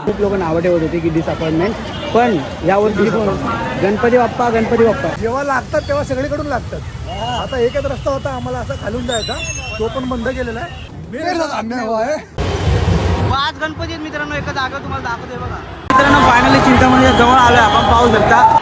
खूप लोक नावं ठेवत होते की डिसअपॉइंटमेंट, पण यावर्षी गणपती बाप्पा जेव्हा लागतात तेव्हा सगळीकडून लागतात. आता एकच रस्ता होता आम्हाला असा खालून जायचा, तो पण बंद केलेला आहे. आज गणपती आहेत मित्रांनो, एका जागा तुम्हाला दाखवते बघा मित्रांनो. फायनली चिंतामणीच्या जवळ आलोय आपण, पाहू शकता.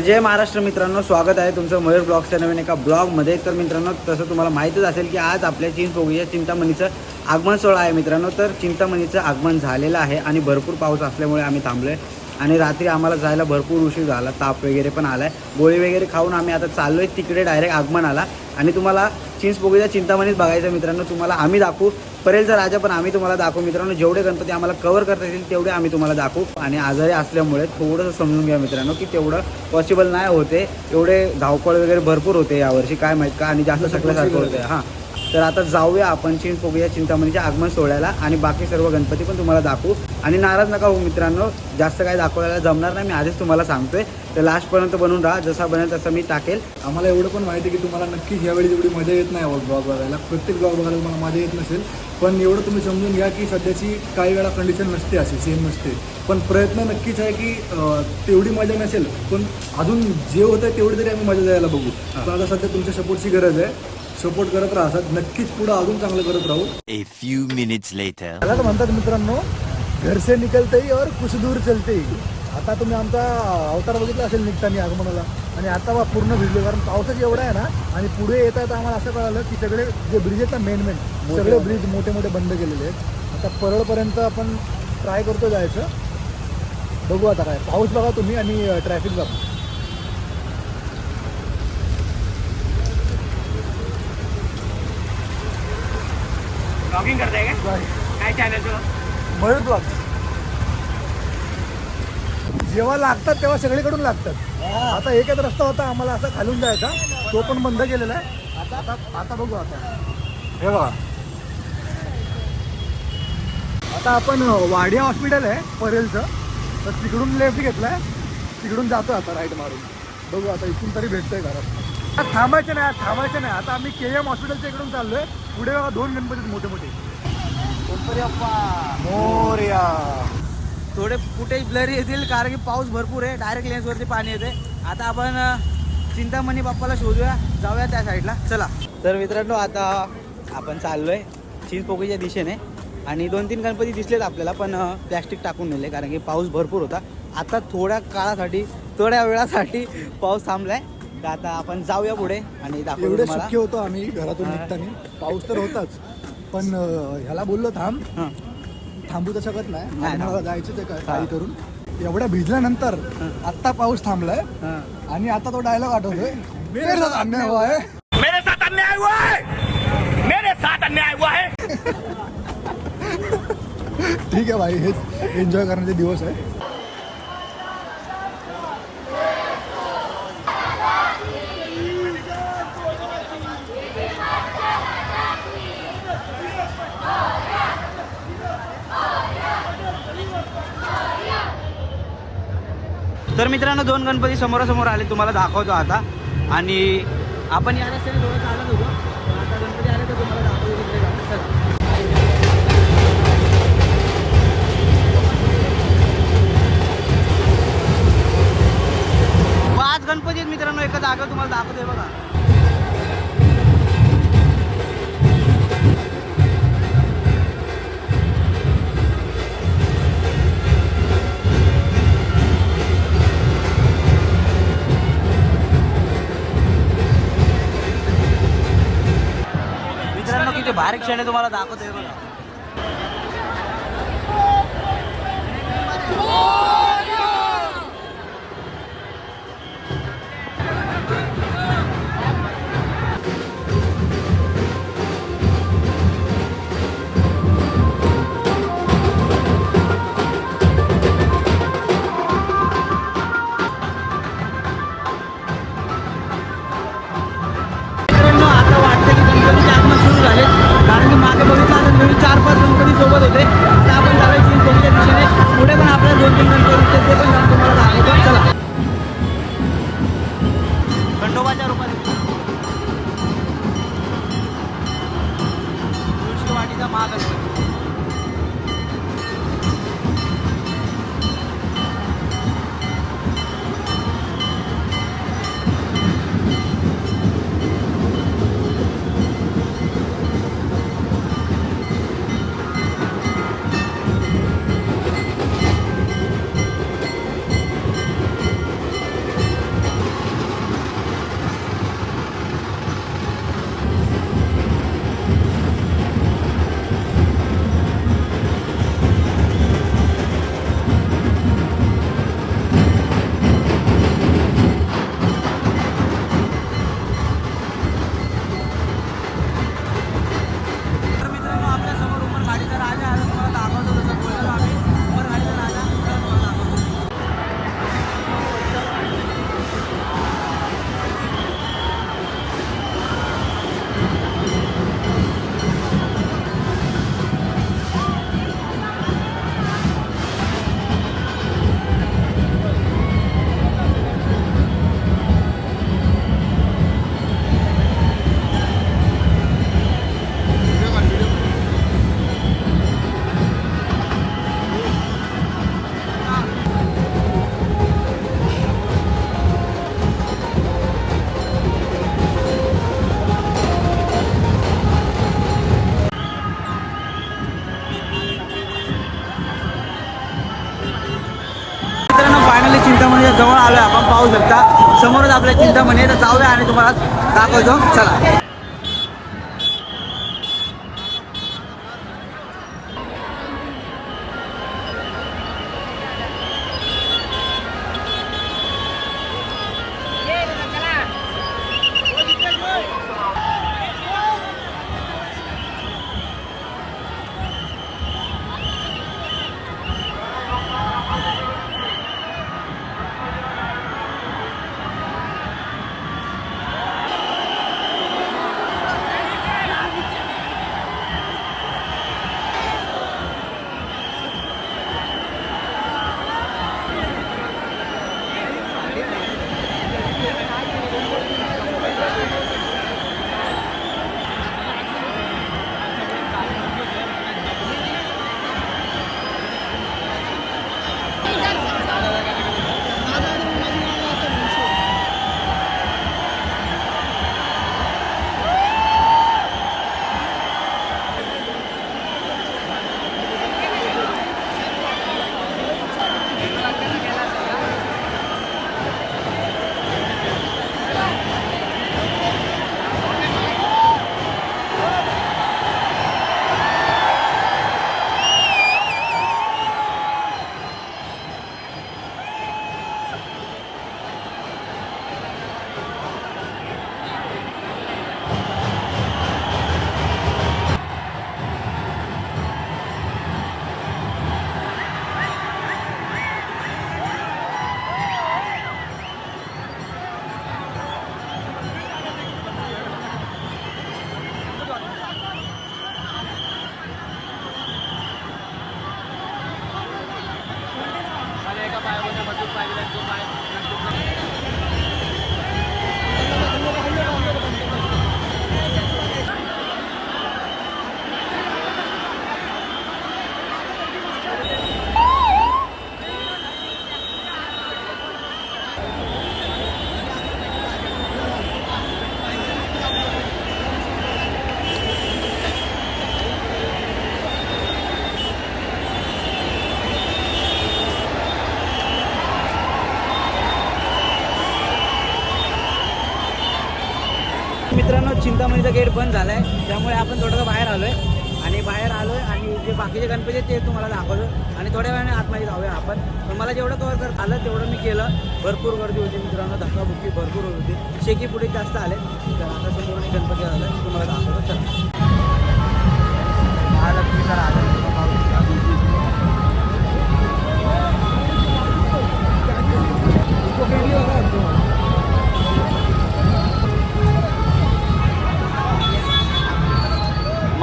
जय महाराष्ट्र मित्रांनो, स्वागत आहे तुमचं मयूर ब्लॉग्सच्या नवीन एका ब्लॉगमध्ये. तर मित्रांनो, तसं तुम्हाला माहीतच असेल की आज आपल्या चिंचपोकळीच्या चिंतामणीचं आगमन सोहळा आहे मित्रांनो. तर चिंतामणीचं आगमन झालेलं आहे आणि भरपूर पाऊस असल्यामुळे आम्ही थांबलो आहे आणि रात्री आम्हाला जायला भरपूर उशीर झाला, ताप वगैरे पण आला आहे. गोळी वगैरे खाऊन आम्ही आता चाललो आहे तिकडे, डायरेक्ट आगमनाला. आणि तुम्हाला चिंचपोकळीच्या चिंतामणीत बघायचं मित्रांनो, तुम्हाला आम्ही दाखवू. परेलचा राजा पण आम्ही तुम्हाला दाखवू मित्रांनो. जेवढे गणपती आम्हाला कव्हर करता येतील तेवढे आम्ही तुम्हाला दाखवू. आणि आजारी असल्यामुळे थोडंसं समजून घ्या मित्रांनो की तेवढं पॉसिबल नाही होते. एवढे धावपळ वगैरे भरपूर होते यावर्षी, काय माहीत का, आणि जास्त सगळ्यासारखं होते. हां, तर आता जाऊया आपण चिंचपोकळीच्या चिंतामणीच्या आगमन सोहळ्याला आणि बाकी सर्व गणपती पण तुम्हाला दाखवू. आणि नाराज नका हो मित्रांनो, जास्त काय दाखवायला जमणार नाही, मी आधीच तुम्हाला सांगतोय. तर लास्टपर्यंत बनवून राहा, जसा बनेल तसं मी टाकेल. आम्हाला एवढं पण माहिती आहे की तुम्हाला नक्कीच यावेळी एवढी मजा येत नाही ब्लॉग बघायला. प्रत्येक ब्लॉग बघायला तुम्हाला मजा येत नसेल, पण एवढं तुम्ही समजून घ्या की सध्याची काही वेळा कंडिशन नसते, अशी सेम नसते. पण प्रयत्न नक्कीच आहे की तेवढी मजा नसेल, पण अजून जे होतं आहे तेवढी तरी आम्ही मजा द्यायला बघू. पण आता सध्या तुमच्या सपोर्टची गरज आहे, सपोर्ट करत राहतात, नक्कीच पुढे अजून चांगलं करत राहू. A few minutes later. त्याला तर म्हणतात मित्रांनो, घर से निकलते ही और कुछ दूर चलते ही. आता तुम्ही आमचा अवतार बघितला असेल निघताना आगमनाला, आणि आता बा पूर्ण भिजले, कारण पावसाच एवढा आहे ना. आणि पुढे येता येता आम्हाला असं कळालं की सगळे जे ब्रिज आहेत ना, मेन सगळे ब्रिज मोठे मोठे बंद केलेले आहेत. आता परळपर्यंत आपण ट्राय करतो जायचं, बघू आता काय. पाऊस बघा तुम्ही आणि ट्रॅफिक बघा. ब्लॉगिंग करताय काय चॅनलचं? मयूर ब्लॉग. जेव्हा लागतात तेव्हा सगळीकडून लागतात. आता एकच रस्ता होता आम्हाला असा खालून जायचा, तो पण बंद केलेला आहे. आता बघू. आता हे बघा, आता आपण वाडिया हॉस्पिटल आहे परेलचं, तर तिकडून लेफ्ट घेतलाय, तिकडून जातो आता राईट मारून. बघू आता इथून तरी भेटतोय घरात. थांबायचं नाही. आता आम्ही KM हॉस्पिटलच्या इकडून चाललोय. पुढे बघा 2 गणपती मोठे मोठे. मोरया. थोडे फुटेज ब्लर येतील कारण की पाऊस भरपूर आहे, डायरेक्ट लेन्सवरती पाणी येते. आता आपण चिंतामणी बाप्पाला शोधूया, जाऊया त्या साईडला, चला. तर मित्रांनो, आता आपण चाललोय चिंचपोकळीच्या दिशेने आणि 2-3 गणपती दिसलेत आपल्याला, पण प्लॅस्टिक टाकून नेले कारण की पाऊस भरपूर होता. आता थोड्या वेळासाठी पाऊस थांबलाय. तर आता आपण जाऊया पुढे आणि दाखवू एवढे तुम्हाला. शक्य होतं आम्ही घरातून निघताना, पाऊस तर होताच, पण ह्याला बोललो थांबू तर शकत नाही, मला जायचं ते काही करून. एवढ्या भिजल्यानंतर आत्ता पाऊस थांबलाय आणि आता तो डायलॉग आठवतोय, मेरे साथ अन्याय हुआ है, मेरे साथ अन्याय हुआ है, मेरे साथ अन्याय हुआ है. ठीक आहे भाई, हेच एन्जॉय करण्याचे दिवस आहे. तर मित्रांनो, 2 गणपती समोरासमोर आले, तुम्हाला दाखवतो आता. आणि आपण या रस्त्याने थोडं चालत होतो, पण आता गणपती आले तर तुम्हाला दाखवतो तिकडे जाऊन. चला. आज गणपती आहेत मित्रांनो, एका जागा तुम्हाला दाखवतोय बघा. किती बारीक क्षण तुम्हाला दाखवतोय बघा. तर बघितलं असेल तुम्ही 4-5 गणपती सोबत होते. आता आपण चालू आहे चिंचपोकळीच्या दिशेने. पुढे पण आपल्याला 2-3 गणपती दिसतात, ते पण जाऊन तुम्हाला दाखवतो. चला. खंडोबाच्या रूपात तुळशीवाडीचा महागणपती. फायनली चिंतामणीच्या जवळ आलोय आपण, पाहू शकता समोरच आपल्या चिंतामणी आहे. तर जाऊया आणि तुम्हाला दाखवतो. चला. मित्रांनो चिंतामणीचा गेट बंद झालाय, त्यामुळे आपण थोडंसं बाहेर आलोय आणि जे बाकीचे गणपती आहेत ते तुम्हाला दाखवतो आणि थोड्या वेळाने आतमध्ये जाऊया आपण. पण मला जेवढं कव्हर करत आलं तेवढं मी केलं. भरपूर गर्दी होती मित्रांनो, धक्काबुक्की भरपूर होती, शेकी पुढे जास्त आले. तर आता समोर गणपती आला तुम्हाला दाखवतो. चला. महालक्ष्मीचा राजा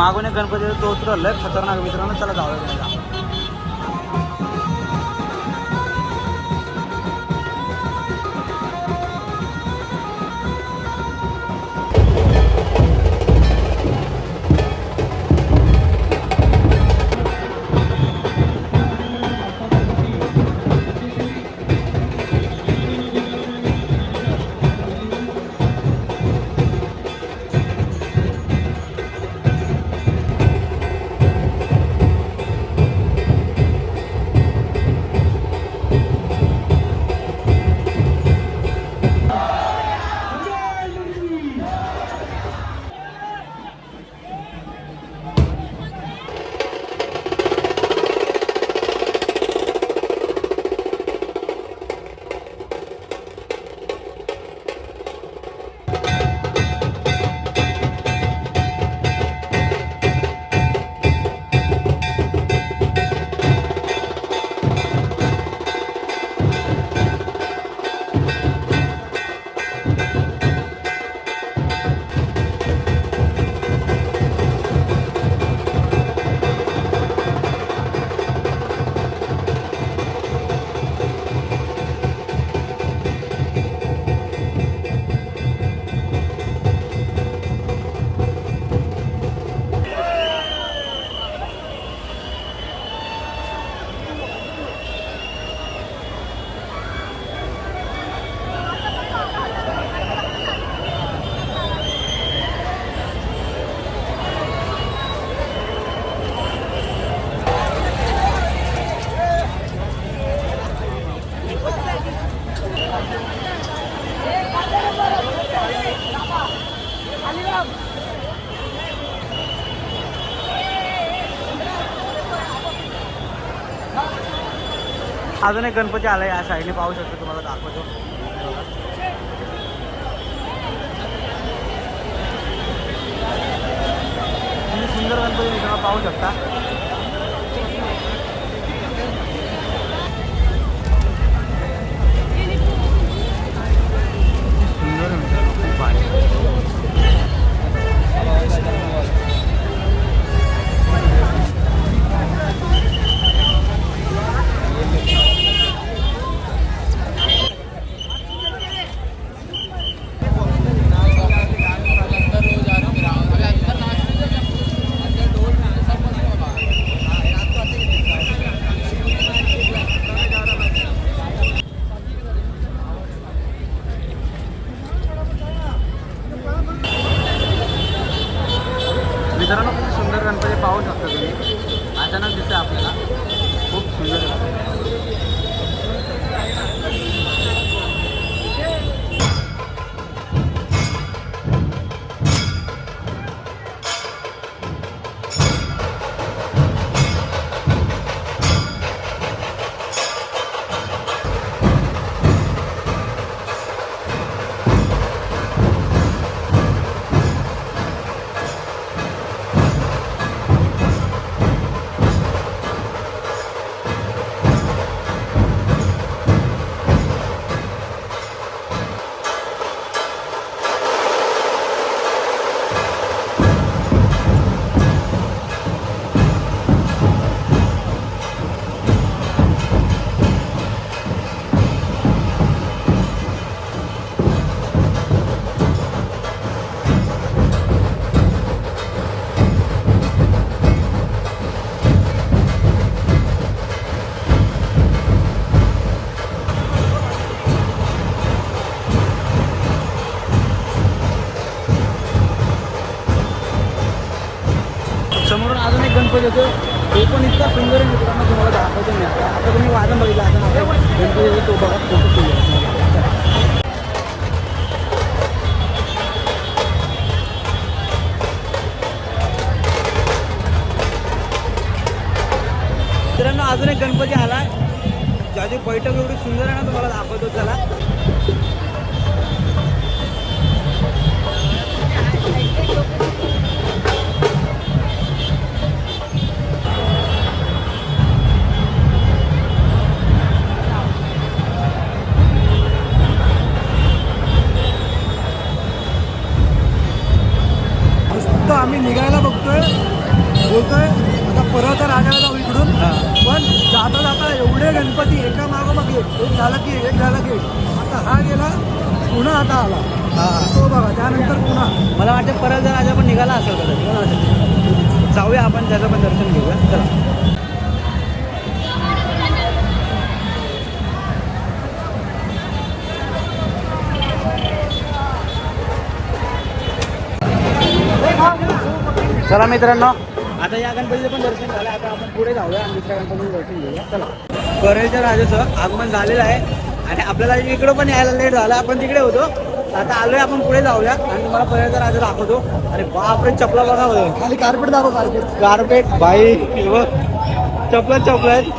मागून एक गणपतीचं तोत्र लय खतरनाक मित्रांनो, चला जाऊया. अजून एक गणपती आला या साईडने पाहू शकतो, तुम्हाला दाखवतो. तुम्ही सुंदर गणपती मित्रांनो पाहू शकता. सुंदर मित्रांनो, खूप भारी. मित्रांनो खूप सुंदर गणपती पाहू शकता तुम्ही. अचानक दिसतंय आपल्याला, खूप सुंदर गणपती. समोरून अजून एक गणपती येतो, तो पण इतका सुंदर आहे मित्रांनो, तुम्हाला दाखवतो मी. आता तुम्ही वादन बघितलं, आता गणपती येतो तो बघा, खूप सुंदर आहे. मित्रांनो अजून एक गणपती आला, ज्याची बैठक एवढी सुंदर आहे ना, तुम्हाला दाखवतो. चला आता हा गेला, पुन्हा आता आला. हा तो बघा, त्यानंतर पुन्हा. मला वाटतं परत जर राजा पण निघाला असेल कदाचित. मला वाटतं जाऊया आपण, त्याचं पण दर्शन घेऊया. चला. चला मित्रांनो, आता या गणपतीचं पण दर्शन झालं. आता आपण पुढे जाऊया आणि दुसऱ्या गणपतीचं दर्शन घेऊया. चला. परेलच्या राजाचं आगमन झालेलं आहे आणि आपल्याला इकडं पण यायला लेट झाला. आपण तिकडे होतो, आता आलोय आपण पुढे जाऊया आणि तुम्हाला परेलचा राजा दाखवतो. अरे बापरे, चपला बघा बघा. खाली कार्पेट दाखव, कार्पेट. गारपेट भाई, चपलच आहेत.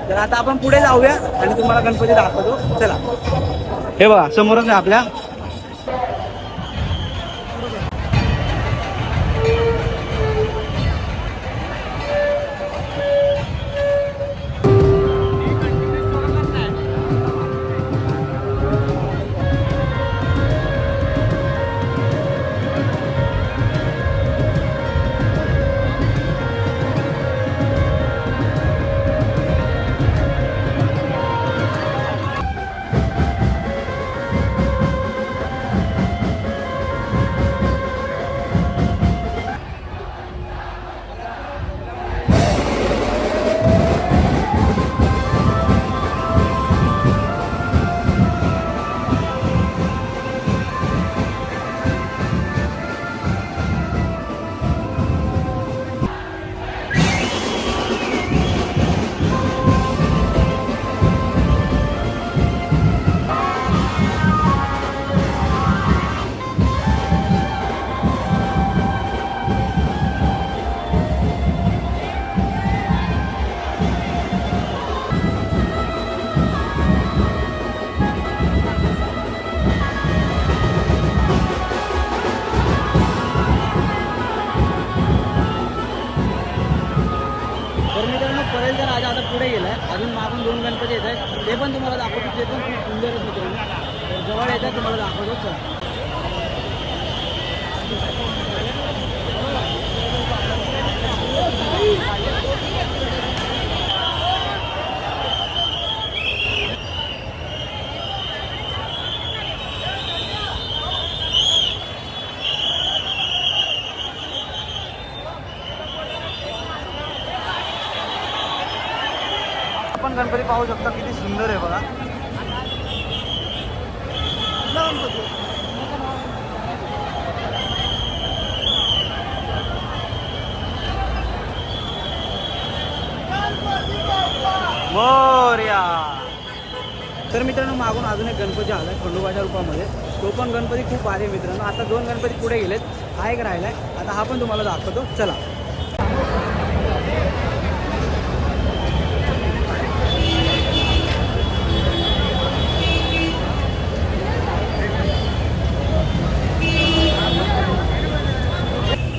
तर आता आपण पुढे जाऊया आणि तुम्हाला गणपती दाखवतो. चला. हे बघा समोरच आहे आपल्या. परेलचा राजा आता पुढे गेलाय. अजून मागून 2 गणपती येत आहेत, ते पण तुम्हाला दाखवतो. ते पण खूप सुंदर आहेत मित्रांनो. तर जवळ येतात तुम्हाला दाखवतो. चला. आपण गणपती पाहू शकता, किती सुंदर आहे बघा. मोरया. तर मित्रांनो, मागून अजून एक गणपती आलाय खंडोबाच्या रूपामध्ये. तो पण गणपती खूप भारी आहे मित्रांनो. आता 2 गणपती पुढे गेलेत, हा एक राहिलाय. आता हा पण तुम्हाला दाखवतो. चला.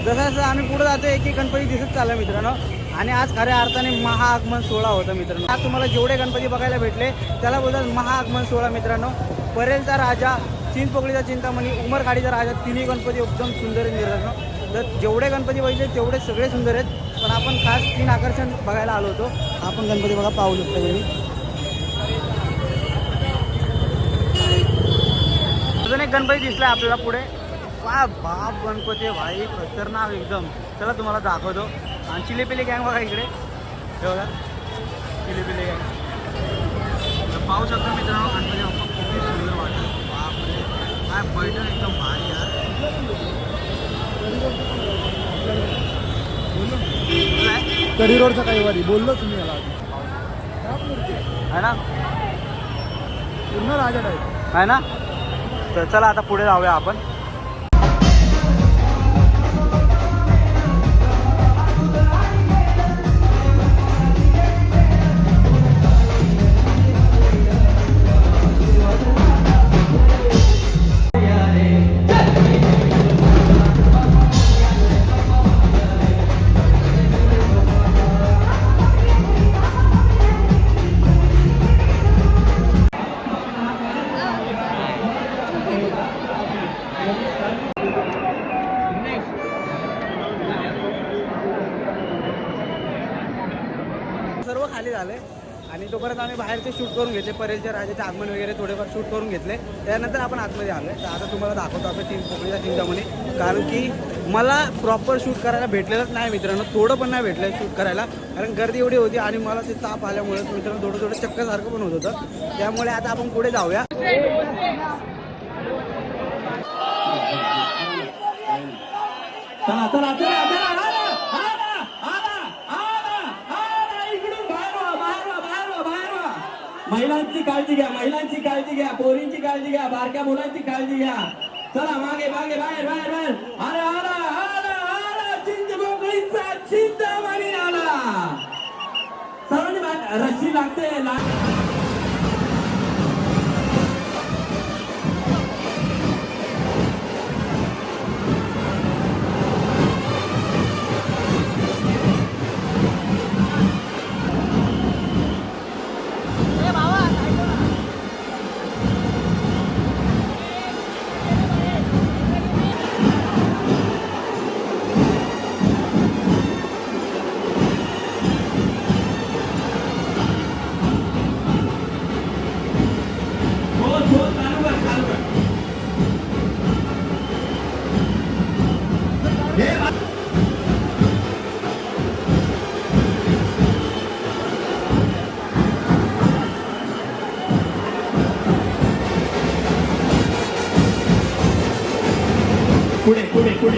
जसं जसं आम्ही पुढे जातो, एक एक गणपती दिसत चालला मित्रांनो. आणि आज खऱ्या अर्थाने महाआगमन सोहळा होता मित्रांनो. आज तुम्हाला जेवढे गणपती बघायला भेटले त्याला बोलतात महाआगमन सोहळा मित्रांनो. परेलचा राजा, चिंचपोकळीचा चिंतामणी, उमरखाडीचा राजा, तिन्ही गणपती एकदम सुंदर आहेत मित्रांनो. तर जेवढे गणपती बघितले तेवढे सगळे सुंदर आहेत. पण आपण खास 3 आकर्षण बघायला आलो होतो. आपण गणपती बघा पाहू शकता तुम्ही. अजून एक गणपती दिसला आपल्याला पुढे. वा बाप गणपती भाई, खतरनाक एकदम. चला तुम्हाला दाखवतो. आणि चिलीपिली गँग बघा इकडे. हे बघा चिलीपिली गँग. पाहू शकतो मित्रांनो, गणपती बाप्पा खूप सुंदर वाटतं. बापरे, काय पैठण एकदम भारी यार. करी रोडचा काही वारी बोललो तुम्ही याला आहे ना, पूर्ण राजा टाईप आहे ना. तर चला आता पुढे जाऊया आपण. मी बाहेरचे शूट करून घेतले, परेलच्या राजाचे आगमन वगैरे थोडेफार शूट करून घेतले. त्यानंतर आपण आतमध्ये आलो आहे. तर आता तुम्हाला दाखवतो आपण पोकळीचा चिंतामणी, कारण की मला प्रॉपर शूट करायला भेटलेलंच नाही मित्रांनो, थोडं पण नाही भेटलं शूट करायला, कारण गर्दी एवढी होती आणि मला ते ताप आल्यामुळे मित्रांनो थोडं चक्करसारखं पण होत होतं. त्यामुळे आता आपण पुढे जाऊया. चला चला चला चला इकडून बाहेर महिलांची काळजी घ्या, महिलांची काळजी घ्या, पोरींची काळजी घ्या, बारक्या मुलांची काळजी घ्या. चला मागे मागे बाहेर बाहेर बाहेर. आला आला आला आला चिंचपोकळीचा चिंतामणी आला. सर्वांनी रस्सी लागते. पुढे पुढे पुढे.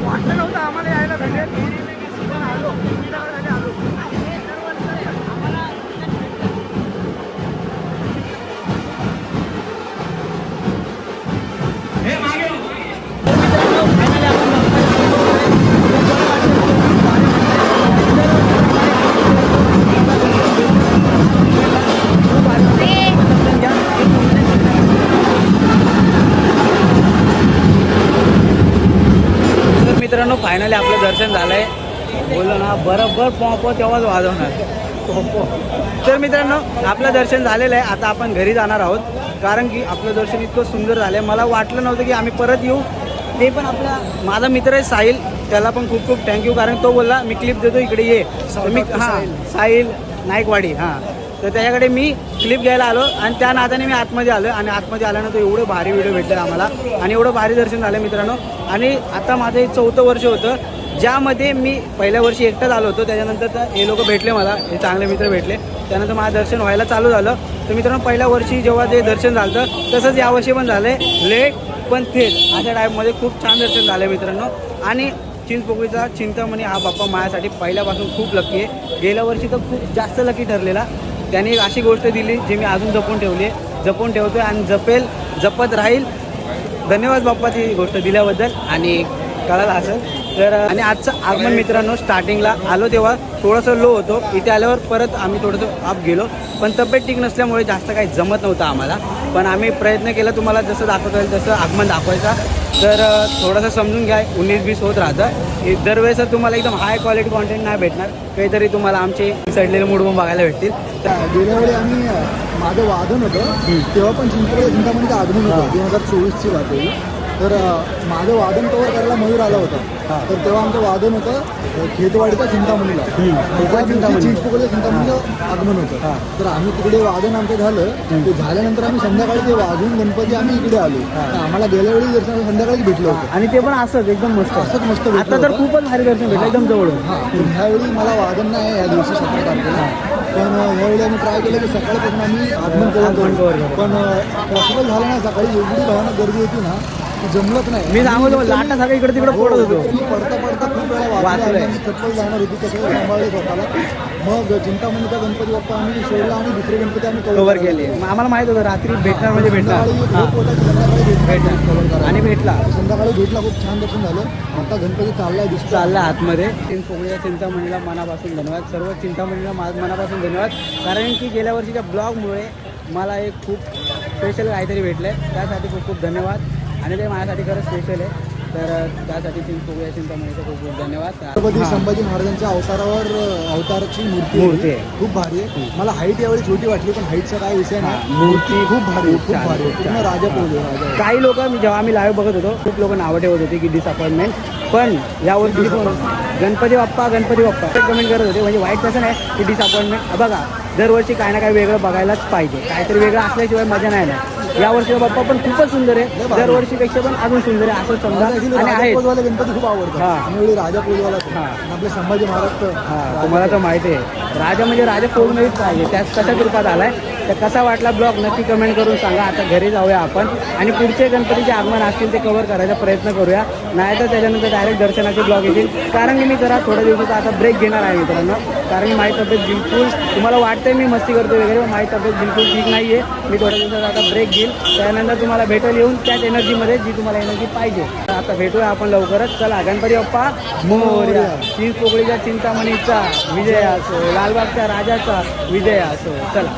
वाटलं नव्हतं आम्हाला यायला भेटेल, पण आलो. हे मागे मित्रांनो फायनली आपलं दर्शन झालंय. बोललो ना बरोबर पॉपो तेव्हाच वाजवणार पॉपो. तर मित्रांनो आपलं दर्शन झालेलं आहे. आता आपण घरी जाणार आहोत, कारण की आपलं दर्शन इतकं सुंदर झालं आहे. मला वाटलं नव्हतं की आम्ही परत येऊ. ते पण आपला माझा मित्र आहे साहिल, त्याला पण खूप खूप थँक्यू, कारण तो बोलला मी क्लिप देतो इकडे ये. तर मी साहिल नाईकवाडी तर त्याच्याकडे मी क्लिप घ्यायला आलो आणि त्या नात्याने मी आतमध्ये आलो. आणि आतमध्ये आल्यानंतर एवढं भारी व्हिडिओ भेटले आम्हाला आणि एवढं भारी दर्शन झालं मित्रांनो. आणि आता माझं हे 4थं वर्ष होतं, ज्यामध्ये मी पहिल्या वर्षी एकटाच आलो होतो. त्याच्यानंतर तर हे लोक भेटले मला, हे चांगले मित्र भेटले. त्यानंतर माझं दर्शन व्हायला चालू झालं. तर मित्रांनो पहिल्या वर्षी जेव्हा ते दर्शन झालं तसंच यावर्षी पण झालं आहे, लेट पण थेट अशा टाईपमध्ये खूप छान दर्शन झालं मित्रांनो. आणि चिंचपोकळीचा चिंतामणी हा बाप्पा माझ्यासाठी पहिल्यापासून खूप लकी आहे. गेल्या वर्षी तर खूप जास्त लकी ठरलेला. त्याने एक अशी गोष्ट दिली जी मी अजून जपून ठेवली आहे, जपून ठेवतो आणि जपत राहील. धन्यवाद बाप्पाची गोष्ट दिल्याबद्दल. आणि कळालं असेल तर. आणि आजचं आगमन मित्रांनो स्टार्टिंगला आलो तेव्हा थोडंसं लो होतो, इथे आल्यावर परत आम्ही थोडंसं अप गेलो, पण तब्येत ठीक नसल्यामुळे जास्त काही जमत नव्हतं आम्हाला. पण आम्ही प्रयत्न केला तुम्हाला जसं दाखवता येईल तसं आगमन दाखवायचा. तर थोडंसं समजून घ्या, 19-20 होत राहतं. दरवेळेस तुम्हाला एकदम हाय क्वालिटी कॉन्टेंट नाही भेटणार, काहीतरी तुम्हाला आमचे सडलेले मूड पण बघायला भेटतील. गेल्या वेळी आम्ही माझं वादन होतं तेव्हा पण चिंतामणीचं आगमन होतं 2024ची बात आहे. तर माझं वादन कव्हर करायला मयूर आला होता. तर तेव्हा आमचं वादन होतं खेतवाडीच्या चिंतामणीला, चिंचपोकळीच्या चिंतामणीचं आगमन होतं. तर आम्ही तिकडे वादन आमचं झालं, ते झाल्यानंतर आम्ही संध्याकाळी ते वाजून गणपती आम्ही इकडे आलो. तर आम्हाला गेल्या वेळी दर्शन संध्याकाळी भेटलं होतं आणि ते पण असंच एकदम मस्त, असंच मस्त आता तर खूपच भारी दर्शन भेटलं एकदम जवळ. हां, ह्यावेळी मला वादन नाही या दिवशी 17 तारखेला, पण ह्यावेळी आम्ही ट्राय केलं की सकाळपासून आम्ही आगमन करू. पण पॉसिबल झालं नाही. सकाळी एवढी भयानक गर्दी होती ना, जमलंच नाही. मी सांगतो लाटा सगळं इकडे तिकडे पडत होतो. पडता पडता खूप वेळा वाचलं. चप्पल जाणार होती कसं सांभाळले स्वतःला. मग चिंतामणीचा गणपती बाप्पा आम्ही सोडला आणि दुसरे गणपती आम्ही कव्हर केले. आम्हाला माहित होतं रात्री भेटणार म्हणजे भेटणार आणि भेटला. संध्याकाळी भेटला, खूप छान दर्शन झालं. आता गणपती चालला आतमध्ये. चिंचपोकळीच्या चिंतामणीला मनापासून धन्यवाद, सर्व चिंतामणीला मनापासून धन्यवाद, कारण की गेल्या वर्षीच्या ब्लॉगमुळे मला एक खूप स्पेशल काहीतरी भेटलं आहे, त्यासाठी खूप खूप धन्यवाद. आणि ते माझ्यासाठी खरंच स्पेशल आहे. तर त्यासाठी चिंचपोकळी चिंतामणीचा खूप खूप धन्यवाद. छत्रपती हां. संभाजी महाराजांच्या अवताराची मूर्ती मूर्ती आहे. खूप भारी आहे. मला हाईट यावेळी छोटी वाटली, पण हाईटचा काय विषय हां, नाही. मूर्ती खूप भारी आहे, खूप खूप छान, भारी आहे. खूप पूर्ण छान. राजा हां. पोहले राजा. काही लोक जेव्हा आम्ही लाईव्ह बघत होतो खूप लोक नावं ठेवत होते की डिसअपॉइंटमेंट, पण यावर्षी गणपती बाप्पा कमेंट करत होते. म्हणजे वाईट कसं नाही की डिसअपॉइंटमेंट. बघा दरवर्षी काय ना काय वेगळं बघायलाच पाहिजे, काहीतरी वेगळं असल्याशिवाय मजा नाही ना. यावर्षीचा बाप्पा पण खूपच सुंदर आहे, दरवर्षीपेक्षा पण अजून सुंदर आहे असं समजा. आणि राजा आहेत पोजवाले गणपती खूप आवडतात. हां. आणि एवढी राजा पोजवाला हां. आपले संभाजी महाराज तर हां, तुम्हाला तर माहिती आहे राजा म्हणजे राजा पोळूनच पाहिजे. त्यात कशाच रूपात आलाय तर कसा वाटला ब्लॉग नक्की कमेंट करून सांगा. आता घरी जाऊया आपण आणि पुढचे गणपतीचे आगमन असतील ते कव्हर करायचा प्रयत्न करूया, नाही तर त्याच्यानंतर डायरेक्ट दर्शनाचे ब्लॉग येतील. कारण की मी जरा थोड्या दिवसाचा आता ब्रेक घेणार आहे मित्रांनो, कारण की माझी तब्येत बिलकुल, तुम्हाला वाटतंय मी मस्ती करतो वगैरे, पण माझी तब्येत बिलकुल ठीक नाही आहे. मी थोड्या दिवसाचा आता ब्रेक घेईल, त्यानंतर तुम्हाला भेटेल येऊन त्याच एनर्जीमध्ये जी तुम्हाला एनर्जी पाहिजे. तर आता भेटूया आपण लवकरच. चला गणपती बाप्पा मोरया. चिंचपोकळीच्या चिंतामणीचा विजय असो, लालबागच्या राजाचा विजय असो. चला.